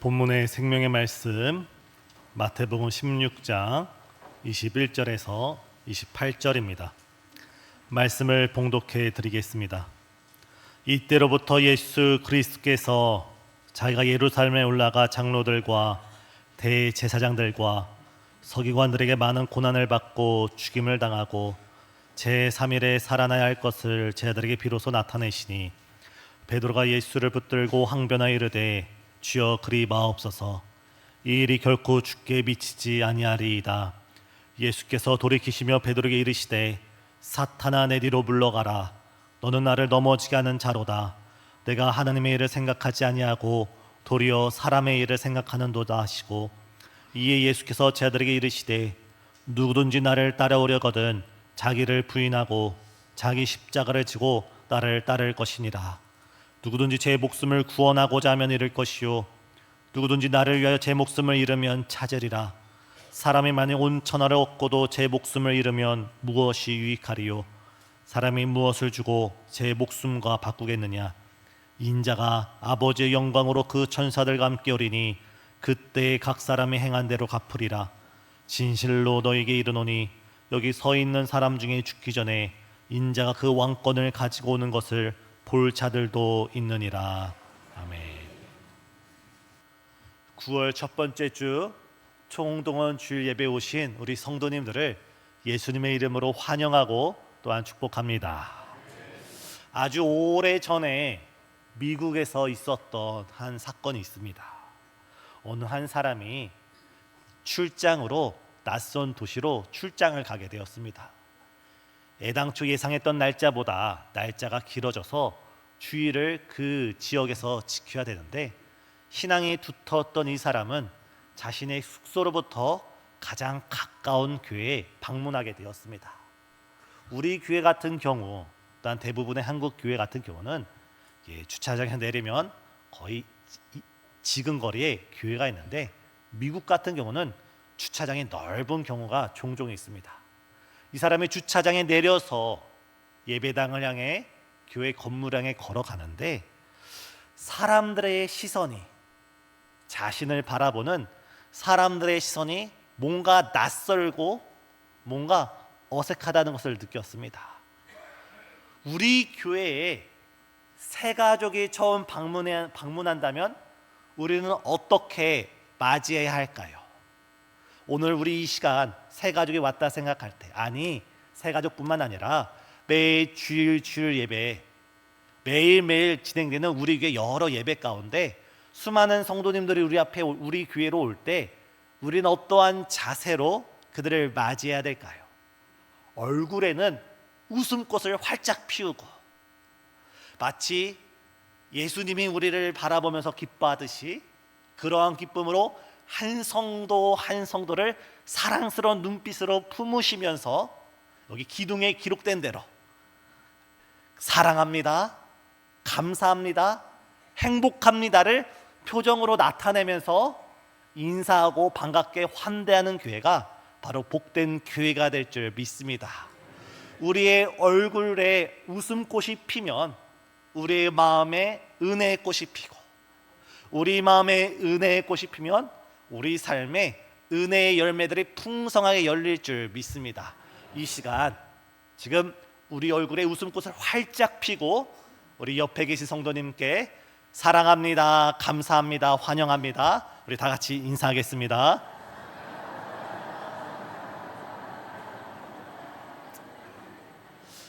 본문의 생명의 말씀 마태복음 16장 21절에서 28절입니다. 말씀을 봉독해 드리겠습니다. 이때로부터 예수 그리스도께서 자기가 예루살렘에 올라가 장로들과 대제사장들과 서기관들에게 많은 고난을 받고 죽임을 당하고 제3일에 살아나야 할 것을 제자들에게 비로소 나타내시니 베드로가 예수를 붙들고 항변하여 이르되 주여 그리 마옵소서, 이 일이 결코 죽게 미치지 아니하리이다. 예수께서 돌이키시며 베드로에게 이르시되 사탄아 내 뒤로 물러가라. 너는 나를 넘어지게 하는 자로다. 내가 하나님의 일을 생각하지 아니하고 도리어 사람의 일을 생각하는도다 하시고, 이에 예수께서 제자들에게 이르시되 누구든지 나를 따라오려거든 자기를 부인하고 자기 십자가를 지고 나를 따를 것이니라. 누구든지 제 목숨을 구원하고자 하면 잃을 것이요 누구든지 나를 위하여 제 목숨을 잃으면 찾으리라. 사람이 만약 온 천하를 얻고도 제 목숨을 잃으면 무엇이 유익하리요? 사람이 무엇을 주고 제 목숨과 바꾸겠느냐? 인자가 아버지의 영광으로 그 천사들과 함께 오리니 그때 각 사람이 행한 대로 갚으리라. 진실로 너에게 이르노니 여기 서 있는 사람 중에 죽기 전에 인자가 그 왕권을 가지고 오는 것을 볼 자들도 있느니라. 아멘. 9월 첫 번째 주 총동원 주일 예배 오신 우리 성도님들을 예수님의 이름으로 환영하고 또한 축복합니다. 아주 오래전에 미국에서 있었던 한 사건이 있습니다. 어느 한 사람이 출장으로 낯선 도시로 출장을 가게 되었습니다. 애당초 예상했던 날짜보다 날짜가 길어져서 주일을 그 지역에서 지켜야 되는데, 신앙이 두터웠던 이 사람은 자신의 숙소로부터 가장 가까운 교회에 방문하게 되었습니다. 우리 교회 같은 경우, 또한 대부분의 한국 교회 같은 경우는 주차장에 내리면 거의 지근거리에 교회가 있는데, 미국 같은 경우는 주차장이 넓은 경우가 종종 있습니다. 이 사람이 주차장에 내려서 예배당을 향해 교회 건물 향해 걸어가는데, 사람들의 시선이, 자신을 바라보는 사람들의 시선이 뭔가 낯설고 뭔가 어색하다는 것을 느꼈습니다. 우리 교회에 새 가족이 처음 방문한다면 우리는 어떻게 맞이해야 할까요? 오늘 우리 이 시간 새 가족이 왔다 생각할 때, 아니 새 가족뿐만 아니라 매일 주일 예배, 매일매일 진행되는 우리 교회 여러 예배 가운데 수많은 성도님들이 우리 앞에 우리 교회로 올 때 우리는 어떠한 자세로 그들을 맞이해야 될까요? 얼굴에는 웃음꽃을 활짝 피우고, 마치 예수님이 우리를 바라보면서 기뻐하듯이 그러한 기쁨으로 한 성도 한 성도를 사랑스러운 눈빛으로 품으시면서, 여기 기둥에 기록된 대로 사랑합니다, 감사합니다, 행복합니다를 표정으로 나타내면서 인사하고 반갑게 환대하는 교회가 바로 복된 교회가 될 줄 믿습니다. 우리의 얼굴에 웃음꽃이 피면 우리의 마음에 은혜의 꽃이 피고, 우리 마음에 은혜의 꽃이 피면 우리 삶에 은혜의 열매들이 풍성하게 열릴 줄 믿습니다. 이 시간 지금 우리 얼굴에 웃음꽃을 활짝 피고 우리 옆에 계신 성도님께 사랑합니다, 감사합니다, 환영합니다, 우리 다 같이 인사하겠습니다.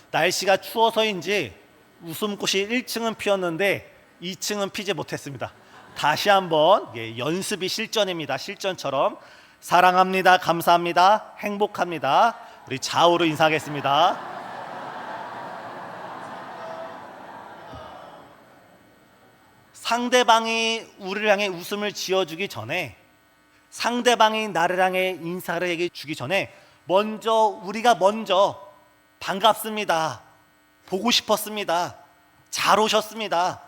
날씨가 추워서인지 웃음꽃이 1층은 피었는데 2층은 피지 못했습니다. 다시 한번 연습이 실전입니다. 실전처럼 사랑합니다, 감사합니다, 행복합니다, 우리 좌우로 인사하겠습니다. 상대방이 우리를 향해 웃음을 지어주기 전에, 상대방이 나를 향해 인사를 해주기 전에 우리가 먼저 반갑습니다, 보고 싶었습니다, 잘 오셨습니다,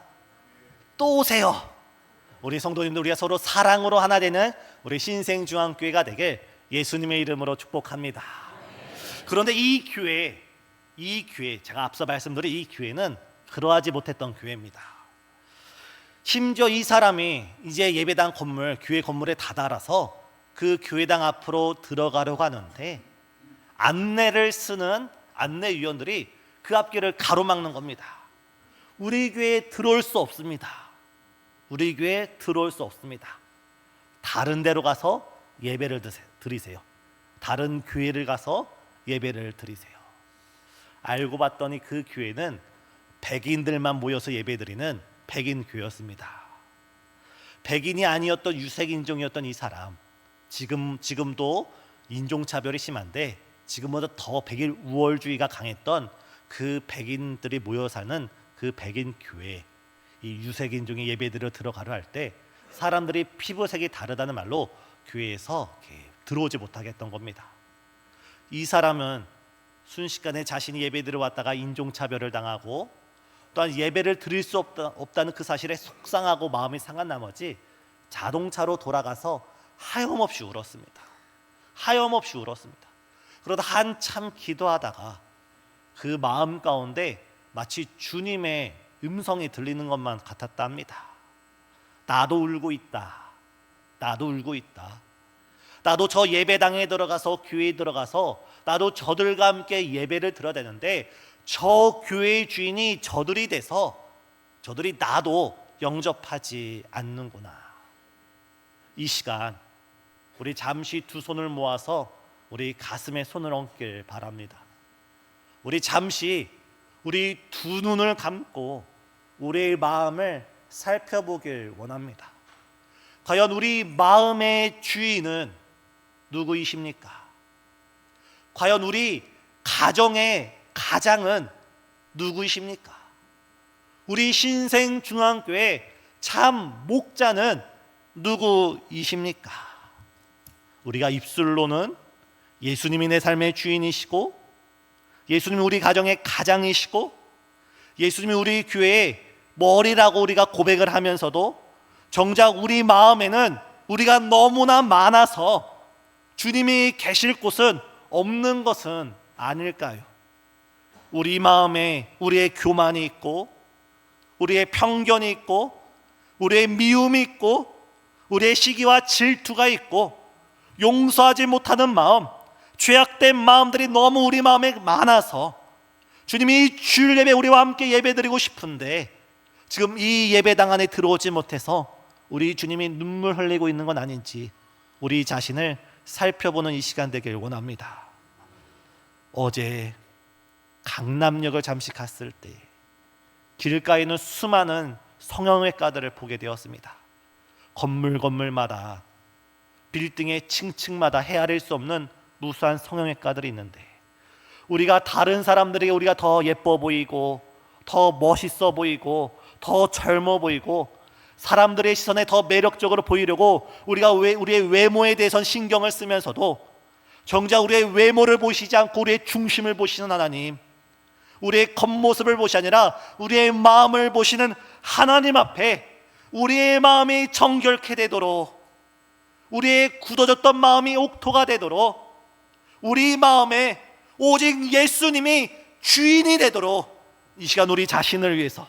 또 오세요, 우리 성도님들 우리가 서로 사랑으로 하나 되는 우리 신생중앙교회가 되길 예수님의 이름으로 축복합니다. 그런데 이 교회 제가 앞서 말씀드린 이 교회는 그러하지 못했던 교회입니다. 심지어 이 사람이 이제 예배당 건물, 교회 건물에 다다라서 그 교회당 앞으로 들어가려고 하는데 안내를 쓰는 안내위원들이 그 앞길을 가로막는 겁니다. 우리 교회에 들어올 수 없습니다. 우리 교회에 들어올 수 없습니다. 다른 데로 가서 예배를 드리세요. 다른 교회를 가서 예배를 드리세요. 알고 봤더니 그 교회는 백인들만 모여서 예배드리는 백인 교회였습니다. 백인이 아니었던 유색인종이었던 이 사람, 지금도 인종차별이 심한데 지금보다 더 백인 우월주의가 강했던 그 백인들이 모여 사는 그 백인 교회, 이 유색인종이 예배드려 들어가려 할 때 사람들이 피부색이 다르다는 말로 교회에서 들어오지 못하게 했던 겁니다. 이 사람은 순식간에 자신이 예배 들어왔다가 인종차별을 당하고 또한 예배를 드릴 수 없다는 그 사실에 속상하고 마음이 상한 나머지 자동차로 돌아가서 하염없이 울었습니다. 하염없이 울었습니다. 그러다 한참 기도하다가 그 마음 가운데 마치 주님의 음성이 들리는 것만 같았다 합니다. 나도 울고 있다. 나도 울고 있다. 나도 저 예배당에 들어가서 교회에 들어가서 나도 저들과 함께 예배를 드려야 되는데 저 교회의 주인이 저들이 돼서 저들이 나도 영접하지 않는구나. 이 시간 우리 잠시 두 손을 모아서 우리 가슴에 손을 얹길 바랍니다. 우리 잠시 우리 두 눈을 감고 우리의 마음을 살펴보길 원합니다. 과연 우리 마음의 주인은 누구이십니까? 과연 우리 가정의 가장은 누구이십니까? 우리 신생중앙교회 참 목자는 누구이십니까? 우리가 입술로는 예수님이 내 삶의 주인이시고 예수님이 우리 가정의 가장이시고 예수님이 우리 교회의 머리라고 우리가 고백을 하면서도 정작 우리 마음에는 우리가 너무나 많아서 주님이 계실 곳은 없는 것은 아닐까요? 우리 마음에 우리의 교만이 있고 우리의 편견이 있고 우리의 미움이 있고 우리의 시기와 질투가 있고 용서하지 못하는 마음, 죄악된 마음들이 너무 우리 마음에 많아서 주님이 주일 예배 우리와 함께 예배드리고 싶은데 지금 이 예배당 안에 들어오지 못해서 우리 주님이 눈물 흘리고 있는 건 아닌지 우리 자신을 살펴보는 이 시간 되길 원합니다. 어제 강남역을 잠시 갔을 때 길가에는 수많은 성형외과들을 보게 되었습니다. 건물마다 빌딩의 층층마다 헤아릴 수 없는 무수한 성형외과들이 있는데 우리가 다른 사람들에게 우리가 더 예뻐 보이고 더 멋있어 보이고 더 젊어 보이고 사람들의 시선에 더 매력적으로 보이려고 우리가 우리의 외모에 대해서는 신경을 쓰면서도 정작 우리의 외모를 보시지 않고 우리의 중심을 보시는 하나님, 우리의 겉모습을 보시 아니라 우리의 마음을 보시는 하나님 앞에 우리의 마음이 정결케 되도록 우리의 굳어졌던 마음이 옥토가 되도록 우리 마음에 오직 예수님이 주인이 되도록 이 시간 우리 자신을 위해서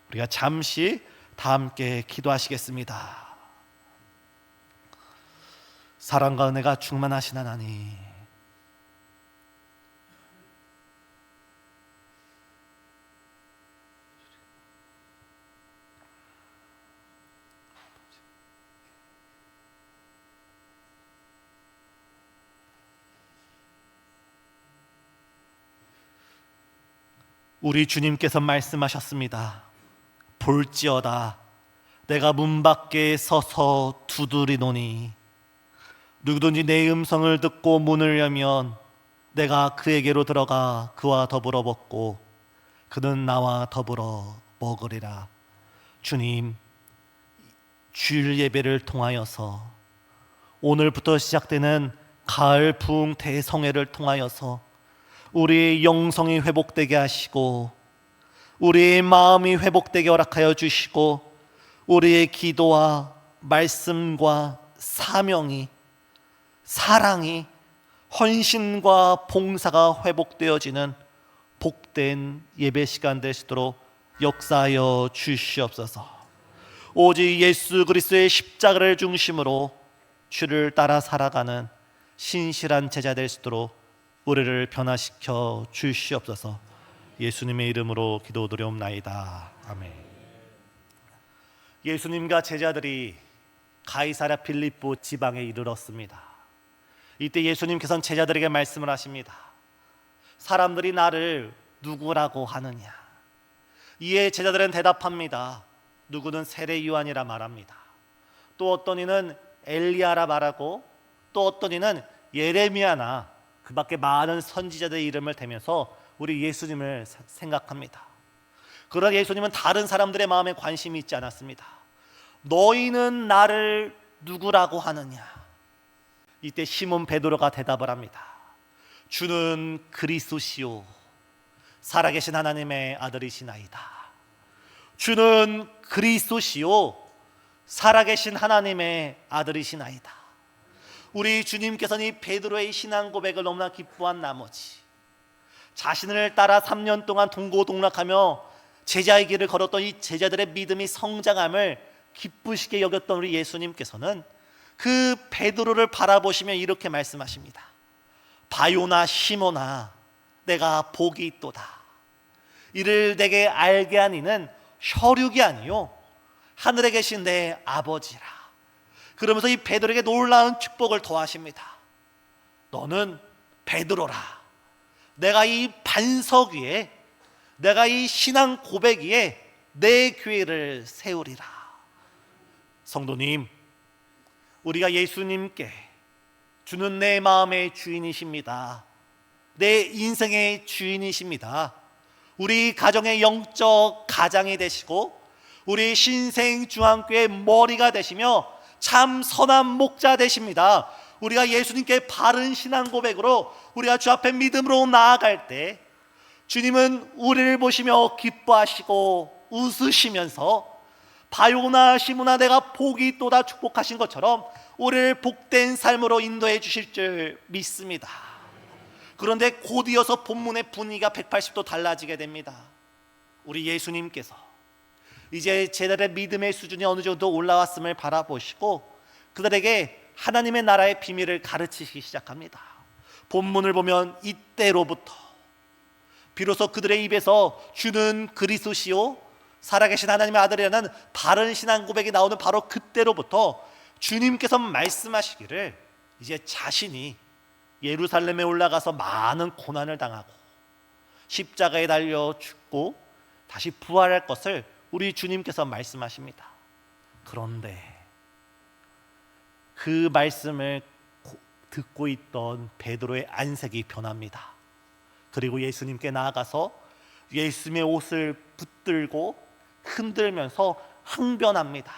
우리가 잠시 다 함께 기도하시겠습니다. 사랑과 은혜가 충만하신 하나님, 우리 주님께서 말씀하셨습니다. 볼지어다 내가 문 밖에 서서 두드리노니 누구든지 내 음성을 듣고 문을 열면 내가 그에게로 들어가 그와 더불어 먹고 그는 나와 더불어 먹으리라. 주님, 주일 예배를 통하여서 오늘부터 시작되는 가을 부흥 대성회를 통하여서 우리의 영성이 회복되게 하시고 우리의 마음이 회복되게 허락하여 주시고 우리의 기도와 말씀과 사명이, 사랑이, 헌신과 봉사가 회복되어지는 복된 예배 시간 되시도록 역사하여 주시옵소서. 오직 예수 그리스도의 십자가를 중심으로 주를 따라 살아가는 신실한 제자 될 수 있도록 우리를 변화시켜 주시옵소서. 예수님의 이름으로 기도드리옵나이다. 아멘. 예수님과 제자들이 가이사랴 빌립보 지방에 이르렀습니다. 이때 예수님께서는 제자들에게 말씀을 하십니다. 사람들이 나를 누구라고 하느냐? 이에 제자들은 대답합니다. 누구는 세례 요한이라 말합니다. 또 어떤 이는 엘리야라 말하고, 또 어떤 이는 예레미야나 그 밖에 많은 선지자들의 이름을 대면서 우리 예수님을 생각합니다. 그러나 예수님은 다른 사람들의 마음에 관심이 있지 않았습니다. 너희는 나를 누구라고 하느냐? 이때 시몬 베드로가 대답을 합니다. 주는 그리스도시요 살아계신 하나님의 아들이시나이다. 주는 그리스도시요 살아계신 하나님의 아들이시나이다. 우리 주님께서는 이 베드로의 신앙 고백을 너무나 기뻐한 나머지 자신을 따라 3년 동안 동고동락하며 제자의 길을 걸었던 이 제자들의 믿음이 성장함을 기쁘시게 여겼던 우리 예수님께서는 그 베드로를 바라보시며 이렇게 말씀하십니다. 바요나 시몬아, 내가 복이 있도다. 이를 내게 알게 한 이는 혈육이 아니요 하늘에 계신 내 아버지라. 그러면서 이 베드로에게 놀라운 축복을 더하십니다. 너는 베드로라. 내가 이 반석 위에, 내가 이 신앙 고백 위에 내 교회를 세우리라. 성도님, 우리가 예수님께 주는 내 마음의 주인이십니다. 내 인생의 주인이십니다. 우리 가정의 영적 가장이 되시고 우리 신생중앙교회 머리가 되시며 참 선한 목자 되십니다. 우리가 예수님께 바른 신앙 고백으로 우리가 주 앞에 믿음으로 나아갈 때 주님은 우리를 보시며 기뻐하시고 웃으시면서 바요나 시므나 내가 복이 있도다 축복하신 것처럼 우리를 복된 삶으로 인도해 주실 줄 믿습니다. 그런데 곧 이어서 본문의 분위기가 180도 달라지게 됩니다. 우리 예수님께서 이제 제자들의 믿음의 수준이 어느 정도 올라왔음을 바라보시고 그들에게 하나님의 나라의 비밀을 가르치시기 시작합니다. 본문을 보면 이때로부터 비로소 그들의 입에서 주는 그리스도시요 살아계신 하나님의 아들이라는 바른 신앙 고백이 나오는 바로 그때로부터 주님께서 말씀하시기를 이제 자신이 예루살렘에 올라가서 많은 고난을 당하고 십자가에 달려 죽고 다시 부활할 것을 우리 주님께서 말씀하십니다. 그런데 그 말씀을 듣고 있던 베드로의 안색이 변합니다. 그리고 예수님께 나아가서 예수님의 옷을 붙들고 흔들면서 항변합니다.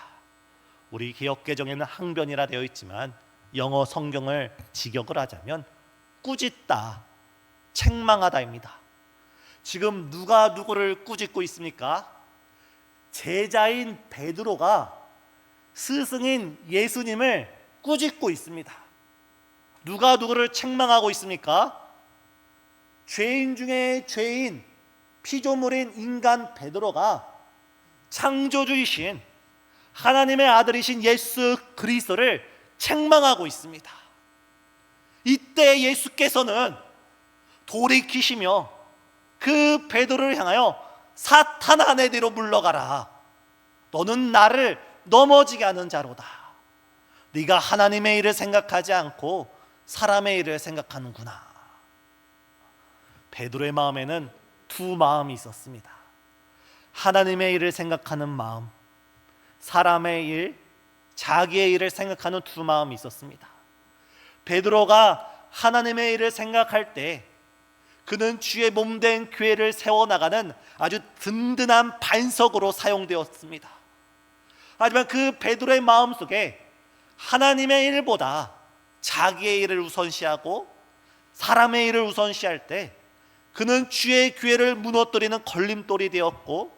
우리 개역개정에는 항변이라 되어 있지만 영어 성경을 직역을 하자면 꾸짖다, 책망하다입니다. 지금 누가 누구를 꾸짖고 있습니까? 제자인 베드로가 스승인 예수님을 꾸짖고 있습니다. 누가 누구를 책망하고 있습니까? 죄인 중에 죄인, 피조물인 인간 베드로가 창조주이신 하나님의 아들이신 예수 그리스도를 책망하고 있습니다. 이때 예수께서는 돌이키시며 그 베드로를 향하여 사탄아 내 뒤로 물러가라. 너는 나를 넘어지게 하는 자로다. 네가 하나님의 일을 생각하지 않고 사람의 일을 생각하는구나. 베드로의 마음에는 두 마음이 있었습니다. 하나님의 일을 생각하는 마음, 사람의 일, 자기의 일을 생각하는 두 마음이 있었습니다. 베드로가 하나님의 일을 생각할 때 그는 주의 몸된 교회를 세워나가는 아주 든든한 반석으로 사용되었습니다. 하지만 그 베드로의 마음속에 하나님의 일보다 자기의 일을 우선시하고 사람의 일을 우선시할 때 그는 주의 교회를 무너뜨리는 걸림돌이 되었고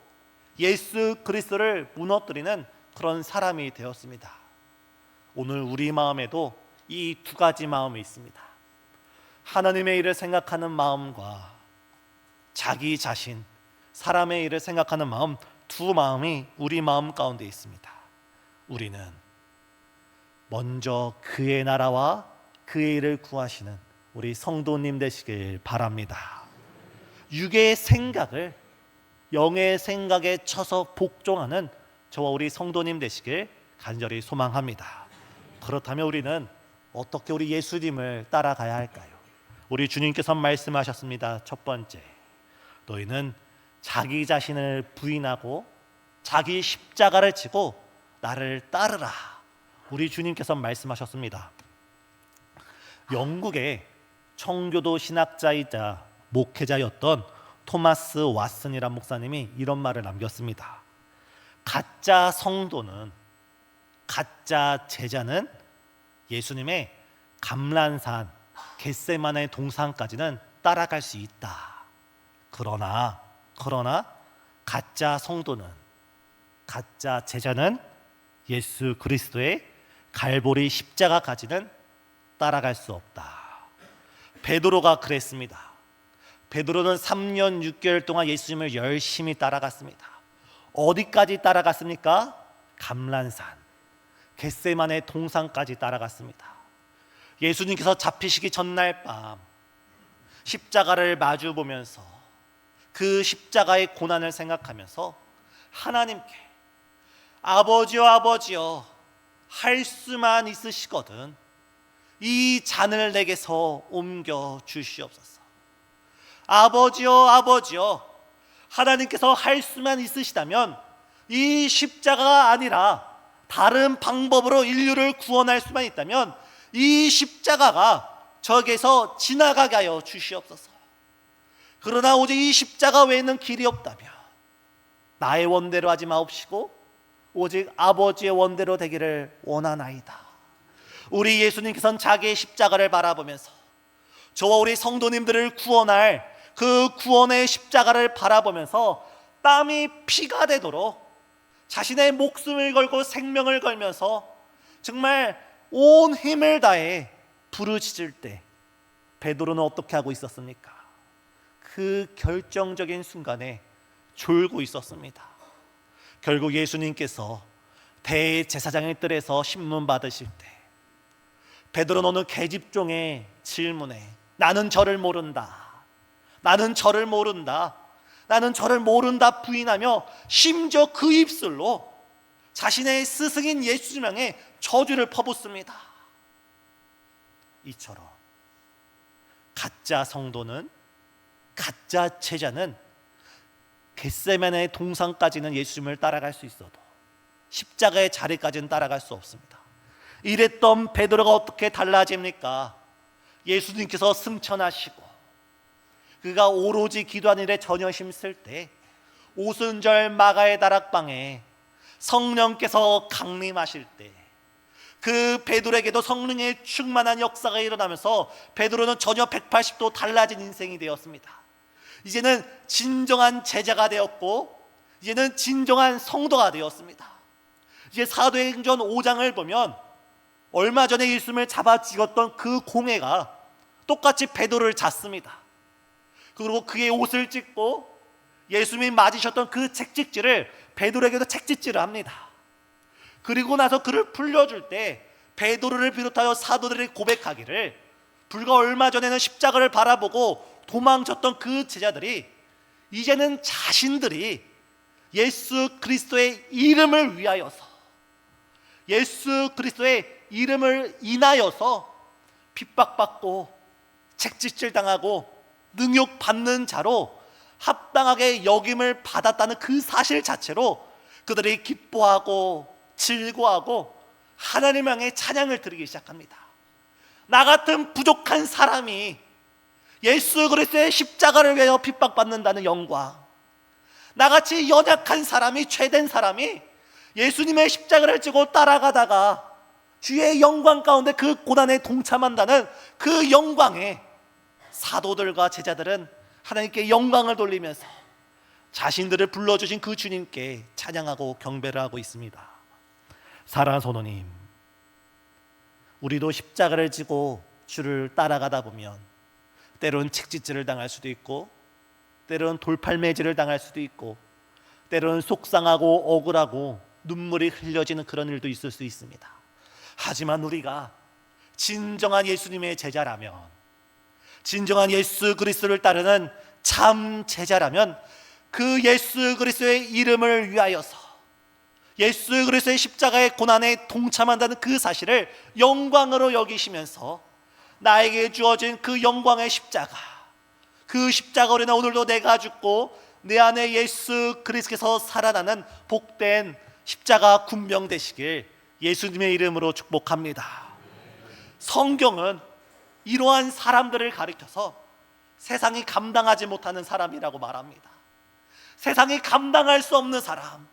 예수 그리스도를 무너뜨리는 그런 사람이 되었습니다. 오늘 우리 마음에도 이 두 가지 마음이 있습니다. 하나님의 일을 생각하는 마음과 자기 자신, 사람의 일을 생각하는 마음, 두 마음이 우리 마음 가운데 있습니다. 우리는 먼저 그의 나라와 그의 일을 구하시는 우리 성도님 되시길 바랍니다. 육의 생각을 영의 생각에 쳐서 복종하는 저와 우리 성도님 되시길 간절히 소망합니다. 그렇다면 우리는 어떻게 우리 예수님을 따라가야 할까요? 우리 주님께서 말씀하셨습니다. 첫 번째, 너희는 자기 자신을 부인하고 자기 십자가를 지고 나를 따르라. 우리 주님께서 말씀하셨습니다. 영국의 청교도 신학자이자 목회자였던 토마스 왓슨이란 목사님이 이런 말을 남겼습니다. 가짜 성도는, 가짜 제자는 예수님의 감람산 겟세마네 동산까지는 따라갈 수 있다. 그러나 가짜 성도는, 가짜 제자는 예수 그리스도의 갈보리 십자가까지는 따라갈 수 없다. 베드로가 그랬습니다. 베드로는 3년 6개월 동안 예수님을 열심히 따라갔습니다. 어디까지 따라갔습니까? 감람산 겟세마네 동산까지 따라갔습니다. 예수님께서 잡히시기 전날 밤 십자가를 마주 보면서 그 십자가의 고난을 생각하면서 하나님께 아버지여 할 수만 있으시거든 이 잔을 내게서 옮겨 주시옵소서. 아버지여 하나님께서 할 수만 있으시다면 이 십자가가 아니라 다른 방법으로 인류를 구원할 수만 있다면 이 십자가가 저에게서 지나가게 하여 주시옵소서. 그러나 오직 이 십자가 외에는 길이 없다면 나의 원대로 하지 마옵시고 오직 아버지의 원대로 되기를 원하나이다. 우리 예수님께서는 자기의 십자가를 바라보면서 저와 우리 성도님들을 구원할 그 구원의 십자가를 바라보면서 땀이 피가 되도록 자신의 목숨을 걸고 생명을 걸면서 정말 온 힘을 다해 부르짖을 때 베드로는 어떻게 하고 있었습니까? 그 결정적인 순간에 졸고 있었습니다. 결국 예수님께서 대제사장의 뜰에서 신문 받으실 때 베드로는 어느 계집종의 질문에 나는 저를 모른다 부인하며 심지어 그 입술로 자신의 스승인 예수님 향해 저주를 퍼붓습니다. 이처럼 가짜 성도는, 가짜 제자는 겟세마네 동산까지는 예수님을 따라갈 수 있어도 십자가의 자리까지는 따라갈 수 없습니다. 이랬던 베드로가 어떻게 달라집니까? 예수님께서 승천하시고 그가 오로지 기도하는 일에 전혀 힘쓸 때 오순절 마가의 다락방에 성령께서 강림하실 때 그 베드로에게도 성령의 충만한 역사가 일어나면서 베드로는 전혀 180도 달라진 인생이 되었습니다. 이제는 진정한 제자가 되었고 이제는 진정한 성도가 되었습니다. 이제 사도행전 5장을 보면 얼마 전에 예수님을 잡아 죽였던 그 공회가 똑같이 베드로를 잡습니다. 그리고 그의 옷을 찢고 예수님이 맞으셨던 그 책찍질을 베드로에게도 책찍질을 합니다. 그리고 나서 그를 풀려줄 때 베드로를 비롯하여 사도들이 고백하기를 불과 얼마 전에는 십자가를 바라보고 도망쳤던 그 제자들이 이제는 자신들이 예수 그리스도의 이름을 위하여서, 예수 그리스도의 이름을 인하여서 핍박받고 책찍질 당하고 능욕받는 자로 합당하게 여김을 받았다는 그 사실 자체로 그들이 기뻐하고 즐거워하고 하나님 향해 찬양을 드리기 시작합니다. 나 같은 부족한 사람이 예수 그리스도의 십자가를 위하여 핍박받는다는 영광, 나같이 연약한 사람이, 죄된 사람이 예수님의 십자가를 지고 따라가다가 주의 영광 가운데 그 고난에 동참한다는 그 영광에 사도들과 제자들은 하나님께 영광을 돌리면서 자신들을 불러주신 그 주님께 찬양하고 경배를 하고 있습니다. 사랑하는 성도님, 우리도 십자가를 지고 주를 따라가다 보면 때로는 책짓질을 당할 수도 있고 때로는 돌팔매질을 당할 수도 있고 때로는 속상하고 억울하고 눈물이 흘려지는 그런 일도 있을 수 있습니다. 하지만 우리가 진정한 예수님의 제자라면, 진정한 예수 그리스도를 따르는 참 제자라면 그 예수 그리스도의 이름을 위하여서 예수 그리스도의 십자가의 고난에 동참한다는 그 사실을 영광으로 여기시면서 나에게 주어진 그 영광의 십자가, 그 십자가로 인해 오늘도 내가 죽고 내 안에 예수 그리스도께서 살아나는 복된 십자가 군병 되시길 예수님의 이름으로 축복합니다. 성경은 이러한 사람들을 가리켜서 세상이 감당하지 못하는 사람이라고 말합니다. 세상이 감당할 수 없는 사람,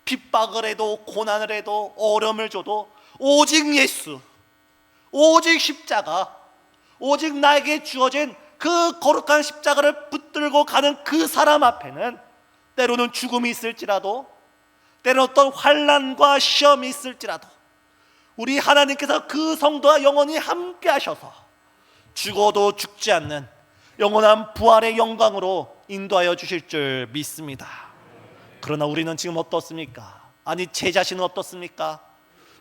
핍박을 해도 고난을 해도 어려움을 줘도 오직 예수, 오직 십자가, 오직 나에게 주어진 그 거룩한 십자가를 붙들고 가는 그 사람 앞에는 때로는 죽음이 있을지라도, 때로는 어떤 환난과 시험이 있을지라도 우리 하나님께서 그 성도와 영원히 함께 하셔서 죽어도 죽지 않는 영원한 부활의 영광으로 인도하여 주실 줄 믿습니다. 그러나 우리는 지금 어떻습니까? 아니, 제 자신은 어떻습니까?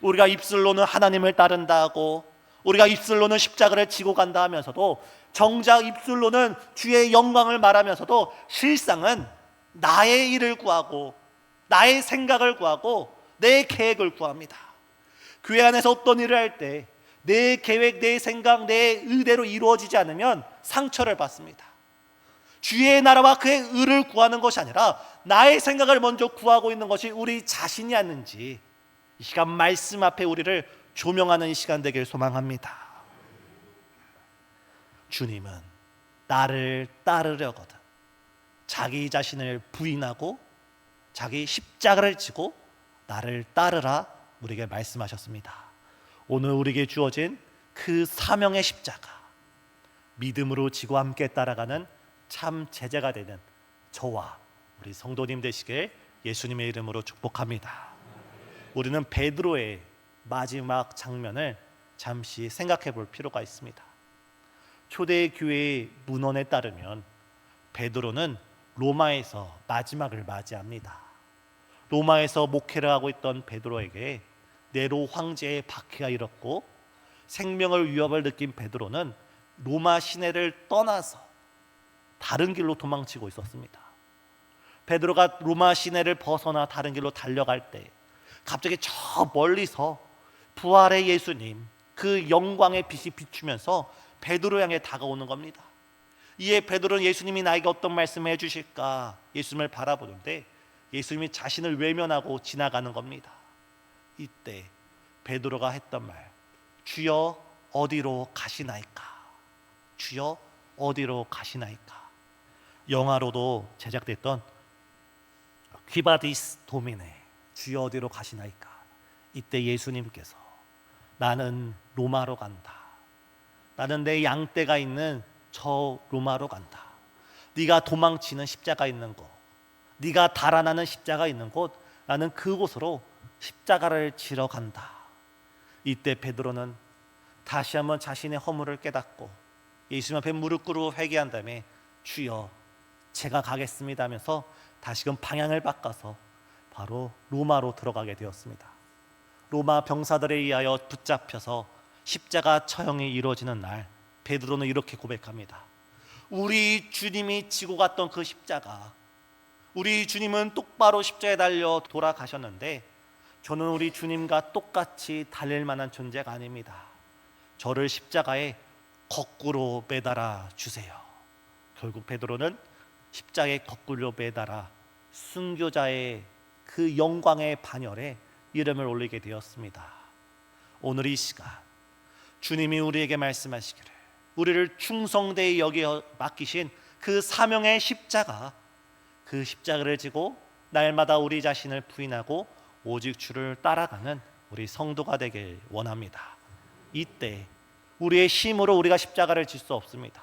우리가 입술로는 하나님을 따른다고, 우리가 입술로는 십자가를 지고 간다 하면서도, 정작 입술로는 주의 영광을 말하면서도 실상은 나의 일을 구하고 나의 생각을 구하고 내 계획을 구합니다. 교회 안에서 어떤 일을 할 때 내 계획, 내 생각, 내 의대로 이루어지지 않으면 상처를 받습니다. 주의 나라와 그의 의를 구하는 것이 아니라 나의 생각을 먼저 구하고 있는 것이 우리 자신이 아닌지 이 시간 말씀 앞에 우리를 조명하는 이 시간 되길 소망합니다. 주님은 나를 따르려거든 자기 자신을 부인하고 자기 십자가를 지고 나를 따르라 우리에게 말씀하셨습니다. 오늘 우리에게 주어진 그 사명의 십자가, 믿음으로 지고 함께 따라가는 참 제자가 되는 저와 우리 성도님 되시길 예수님의 이름으로 축복합니다. 우리는 베드로의 마지막 장면을 잠시 생각해 볼 필요가 있습니다. 초대 교회의 문헌에 따르면 베드로는 로마에서 마지막을 맞이합니다. 로마에서 목회를 하고 있던 베드로에게 네로 황제의 박해가 일었고 생명을 위협을 느낀 베드로는 로마 시내를 떠나서 다른 길로 도망치고 있었습니다. 베드로가 로마 시내를 벗어나 다른 길로 달려갈 때 갑자기 저 멀리서 부활의 예수님, 그 영광의 빛이 비추면서 베드로 향해 다가오는 겁니다. 이에 베드로는 예수님이 나에게 어떤 말씀을 해주실까 예수님을 바라보는데 예수님이 자신을 외면하고 지나가는 겁니다. 이때 베드로가 했던 말, 주여 어디로 가시나이까? 주여 어디로 가시나이까? 영화로도 제작됐던 퀴바디스 도미네, 주여 어디로 가시나이까? 이때 예수님께서 나는 로마로 간다. 나는 내 양떼가 있는 저 로마로 간다. 네가 도망치는 십자가 있는 곳, 네가 달아나는 십자가 있는 곳, 나는 그곳으로 십자가를 지러 간다. 이때 베드로는 다시 한번 자신의 허물을 깨닫고 예수님 앞에 무릎 꿇고 회개한 다음에 주여 제가 가겠습니다 하면서 다시금 방향을 바꿔서 바로 로마로 들어가게 되었습니다. 로마 병사들에 의하여 붙잡혀서 십자가 처형이 이루어지는 날 베드로는 이렇게 고백합니다. 우리 주님이 지고 갔던 그 십자가, 우리 주님은 똑바로 십자가에 달려 돌아가셨는데 저는 우리 주님과 똑같이 달릴 만한 존재가 아닙니다. 저를 십자가에 거꾸로 매달아 주세요. 결국 베드로는 십자가에 거꾸로 매달아 순교자의 그 영광의 반열에 이름을 올리게 되었습니다. 오늘 이 시간 주님이 우리에게 말씀하시기를 우리를 충성되이 여겨 맡기신 그 사명의 십자가, 그 십자가를 지고 날마다 우리 자신을 부인하고 오직 주를 따라가는 우리 성도가 되길 원합니다. 이때 우리의 힘으로 우리가 십자가를 질 수 없습니다.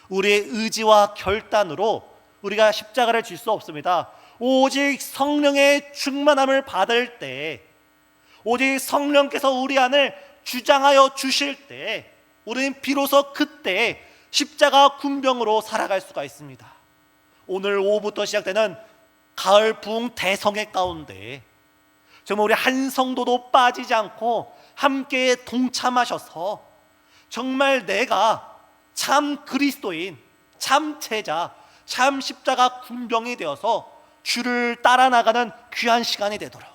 우리의 의지와 결단으로 우리가 십자가를 질 수 없습니다. 오직 성령의 충만함을 받을 때, 오직 성령께서 우리 안을 주장하여 주실 때 우리는 비로소 그때 십자가 군병으로 살아갈 수가 있습니다. 오늘 오후부터 시작되는 가을 부흥 대성회 가운데 정말 우리 한 성도도 빠지지 않고 함께 동참하셔서 정말 내가 참 그리스도인, 참 제자, 참 십자가 군병이 되어서 주를 따라 나가는 귀한 시간이 되도록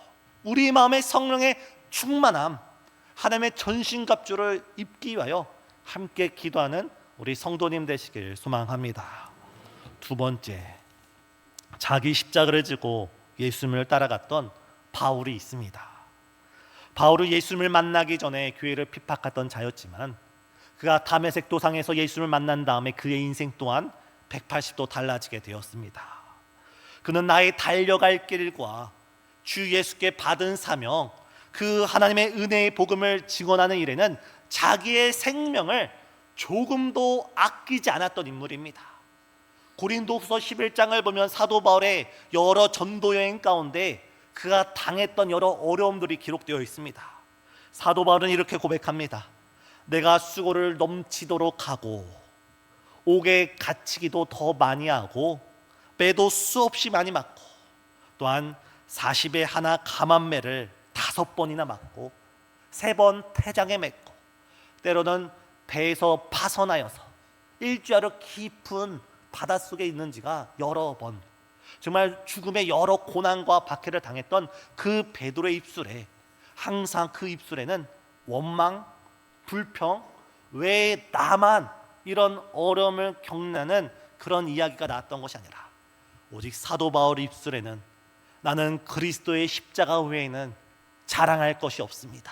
우리 마음의 성령의 충만함, 하나님의 전신갑주를 입기 위하여 함께 기도하는 우리 성도님 되시길 소망합니다. 두 번째, 자기 십자가를 지고 예수님을 따라갔던 바울이 있습니다. 바울은 예수님을 만나기 전에 교회를 핍박했던 자였지만 그가 다메섹 도상에서 예수님을 만난 다음에 그의 인생 또한 180도 달라지게 되었습니다. 그는 나의 달려갈 길과 주 예수께 받은 사명, 그 하나님의 은혜의 복음을 증언하는 일에는 자기의 생명을 조금도 아끼지 않았던 인물입니다. 고린도후서 11장을 보면 사도 바울의 여러 전도 여행 가운데 그가 당했던 여러 어려움들이 기록되어 있습니다. 사도 바울은 이렇게 고백합니다. 내가 수고를 넘치도록 하고 옥에 갇히기도 더 많이 하고 매도 수없이 많이 맞고 또한 40에 하나 감암매를 5번이나 맞고 3번 태장에 맺고 때로는 배에서 파선하여서 일주하루 깊은 바닷속에 있는 지가 여러 번, 정말 죽음의 여러 고난과 박해를 당했던 그 베드로의 입술에 항상 그 입술에는 원망, 불평, 왜 나만 이런 어려움을 겪는 그런 이야기가 나왔던 것이 아니라 오직 사도 바울의 입술에는 나는 그리스도의 십자가 외에는 자랑할 것이 없습니다.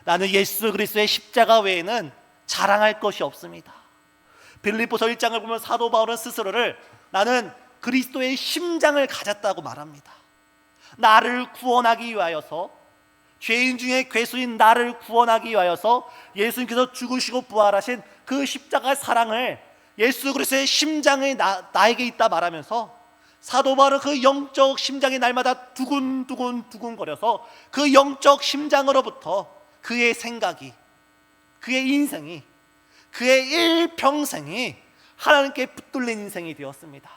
나는 예수 그리스도의 십자가 외에는 자랑할 것이 없습니다. 빌립보서 1장을 보면 사도 바울은 스스로를 나는 그리스도의 심장을 가졌다고 말합니다. 나를 구원하기 위하여서, 죄인 중에 괴수인 나를 구원하기 위하여서 예수님께서 죽으시고 부활하신 그 십자가의 사랑을 예수 그리스도의 심장이 나에게 있다 말하면서 사도 바울은 그 영적 심장이 날마다 두근두근 거려서 그 영적 심장으로부터 그의 생각이, 그의 인생이, 그의 일평생이 하나님께 붙들린 인생이 되었습니다.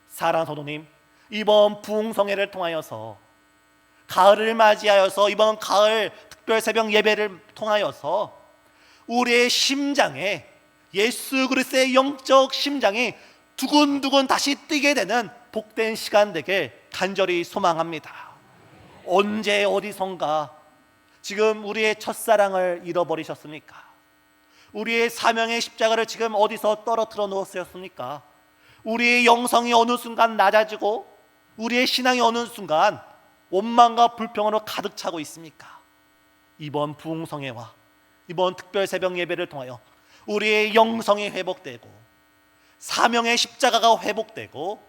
사랑하는 성도님, 이번 부흥성회를 통하여서, 가을을 맞이하여서 이번 가을 특별 새벽 예배를 통하여서 우리의 심장에 예수 그리스도의 영적 심장이 두근두근 다시 뛰게 되는 복된 시간 되길 간절히 소망합니다. 언제 어디선가 지금 우리의 첫사랑을 잃어버리셨습니까? 우리의 사명의 십자가를 지금 어디서 떨어뜨려 놓으셨습니까? 우리의 영성이 어느 순간 낮아지고 우리의 신앙이 어느 순간 원망과 불평으로 가득 차고 있습니까? 이번 부흥성회와 이번 특별 새벽 예배를 통하여 우리의 영성이 회복되고 사명의 십자가가 회복되고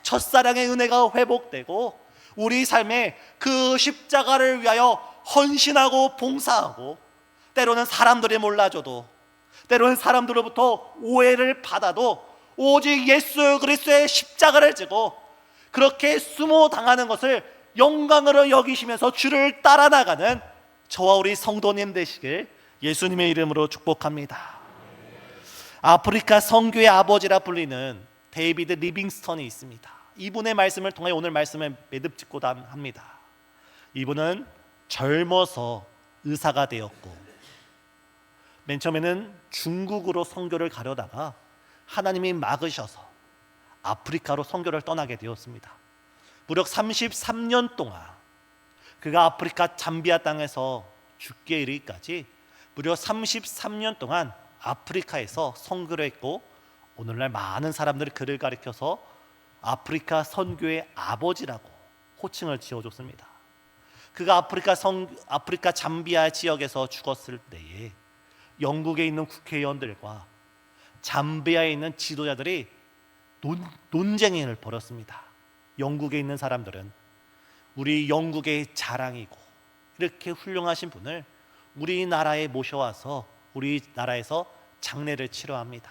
첫사랑의 은혜가 회복되고 우리 삶에 그 십자가를 위하여 헌신하고 봉사하고 때로는 사람들이 몰라줘도 때로는 사람들로부터 오해를 받아도 오직 예수 그리스도의 십자가를 지고 그렇게 수모 당하는 것을 영광으로 여기시면서 주를 따라 나가는 저와 우리 성도님 되시길 예수님의 이름으로 축복합니다. 아프리카 선교의 아버지라 불리는 데이비드 리빙스턴이 있습니다. 이분의 말씀을 통해 오늘 말씀을 매듭짓고 합니다. 이분은 젊어서 의사가 되었고 맨 처음에는 중국으로 선교를 가려다가 하나님이 막으셔서 아프리카로 선교를 떠나게 되었습니다. 무려 33년 동안 그가 아프리카 잠비아 땅에서 죽게 이르기까지 무려 33년 동안 아프리카에서 선교를 했고 오늘날 많은 사람들이 그를 가리켜서 아프리카 선교의 아버지라고 호칭을 지어줬습니다. 그가 아프리카 잠비아 지역에서 죽었을 때에 영국에 있는 국회의원들과 잠비아에 있는 지도자들이 논쟁을 벌였습니다. 영국에 있는 사람들은 우리 영국의 자랑이고 이렇게 훌륭하신 분을 우리나라에 모셔와서 우리나라에서 장례를 치러합니다.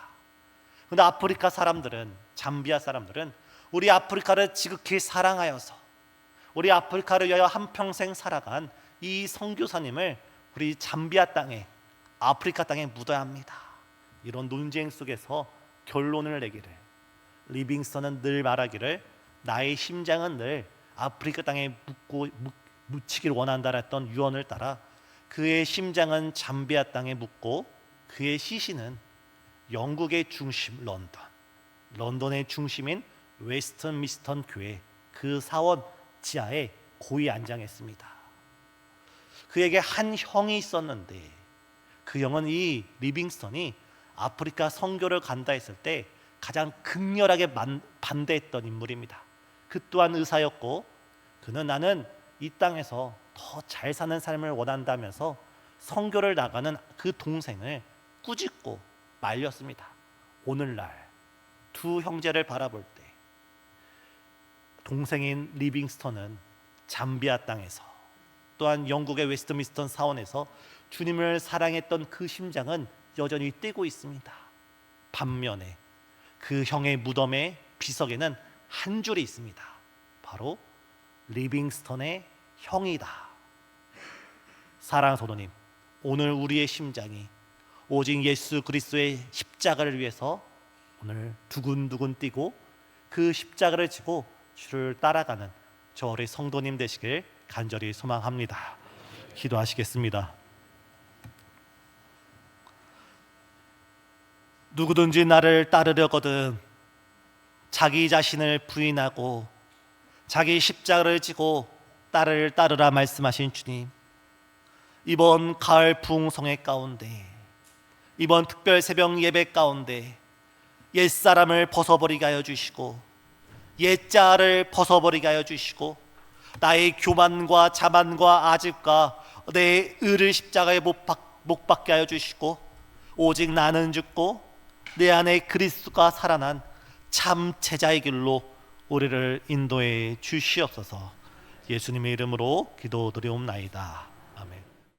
그런데 아프리카 사람들은, 잠비아 사람들은 우리 아프리카를 지극히 사랑하여서 우리 아프리카를 위하여 한평생 살아간 이 선교사님을 우리 잠비아 땅에, 아프리카 땅에 묻어야 합니다. 이런 논쟁 속에서 결론을 내기를 리빙스턴은 늘 말하기를 나의 심장은 늘 아프리카 땅에 묻히길 원한다 했던 유언을 따라 그의 심장은 잠비아 땅에 묻고 그의 시신은 영국의 중심 런던의 중심인 웨스턴미스턴 교회 그 사원 지하에 고이 안장했습니다. 그에게 한 형이 있었는데 그 형은 이 리빙스턴이 아프리카 선교를 간다 했을 때 가장 극렬하게 반대했던 인물입니다. 그 또한 의사였고 그는 나는 이 땅에서 더 잘 사는 삶을 원한다면서 선교를 나가는 그 동생을 꾸짖고 말렸습니다. 오늘날 두 형제를 바라볼 때 동생인 리빙스턴은 잠비아 땅에서 또한 영국의 웨스트민스턴 사원에서 주님을 사랑했던 그 심장은 여전히 뛰고 있습니다. 반면에 그 형의 무덤의 비석에는 한 줄이 있습니다. 바로 리빙스턴의 형이다. 사랑하는 성도님, 오늘 우리의 심장이 오직 예수 그리스도의 십자가를 위해서 오늘 두근두근 뛰고 그 십자가를 지고 주를 따라가는 저 우리 성도님 되시길 간절히 소망합니다. 기도하시겠습니다. 누구든지 나를 따르려거든 자기 자신을 부인하고 자기 십자가를 지고 나를 따르라 말씀하신 주님, 이번 가을 부흥성회 가운데 이번 특별 새벽 예배 가운데 옛사람을 벗어버리게 하여 주시고 옛자아를 벗어버리게 하여 주시고 나의 교만과 자만과 아집과 내 의를 십자가에 못 박게 하여 주시고 오직 나는 죽고 내 안에 그리스도가 살아난 참 제자의 길로 우리를 인도해 주시옵소서. 예수님의 이름으로 기도드리옵나이다. 아멘.